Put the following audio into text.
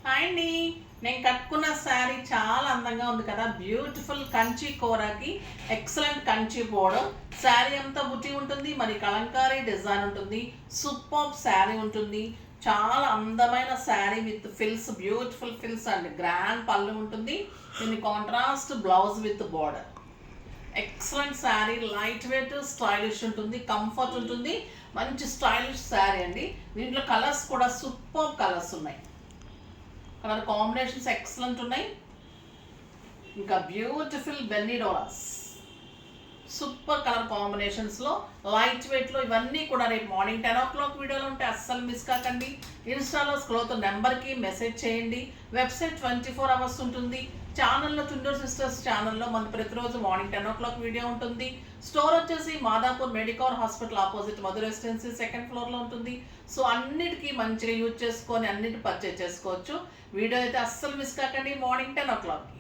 Hi అండి. నేను కట్టుకున్న శారీ చాలా అందంగా ఉంది కదా. బ్యూటిఫుల్ కంచి కూరకి ఎక్సలెంట్ కంచి బోర్డర్. శారీ అంతా బుట్టి ఉంటుంది, మరి కలంకారీ డిజైన్ ఉంటుంది, సూపర్ శారీ ఉంటుంది. చాలా అందమైన sari with fills, beautiful fills and grand pallu ఉంటుంది. దీని contrast blouse with border. Excellent sari, light weight, stylish ఉంటుంది, కంఫర్ట్ ఉంటుంది. మంచి స్టైలిష్ శారీ అండి. దీంట్లో కలర్స్ కూడా సూపర్ కలర్స్ ఉన్నాయి. కలర్ కాంబినేషన్స్ ఎక్సలెంట్ ఉన్నాయి. ఇంకా బ్యూటిఫుల్ బెన్నీడోలాస్, సూపర్ కలర్ కాంబినేషన్స్లో, లైట్ వెయిట్లో ఇవన్నీ కూడా రేపు మార్నింగ్ 10 o'clock వీడియోలో ఉంటే అస్సలు మిస్ కాకండి. ఇన్స్టాలో స్క్రోల్ నెంబర్కి మెసేజ్ చేయండి. వెబ్సైట్ 24 hours ఉంటుంది. ఛానల్లో చుండూరు సిస్టర్స్ ఛానల్లో మన ప్రతిరోజు మార్నింగ్ 10 o'clock వీడియో ఉంటుంది. స్టోర్ వచ్చేసి మాదాపూర్ మెడికవర్ హాస్పిటల్ ఆపోజిట్ మధుర రెసిడెన్సీ 2nd floorలో ఉంటుంది. సో అన్నిటికీ మంచిగా యూజ్ చేసుకొని అన్నిటి పర్చేజ్ చేసుకోవచ్చు. వీడియో అయితే అస్సలు మిస్ కాకండి మార్నింగ్ 10 o'clock.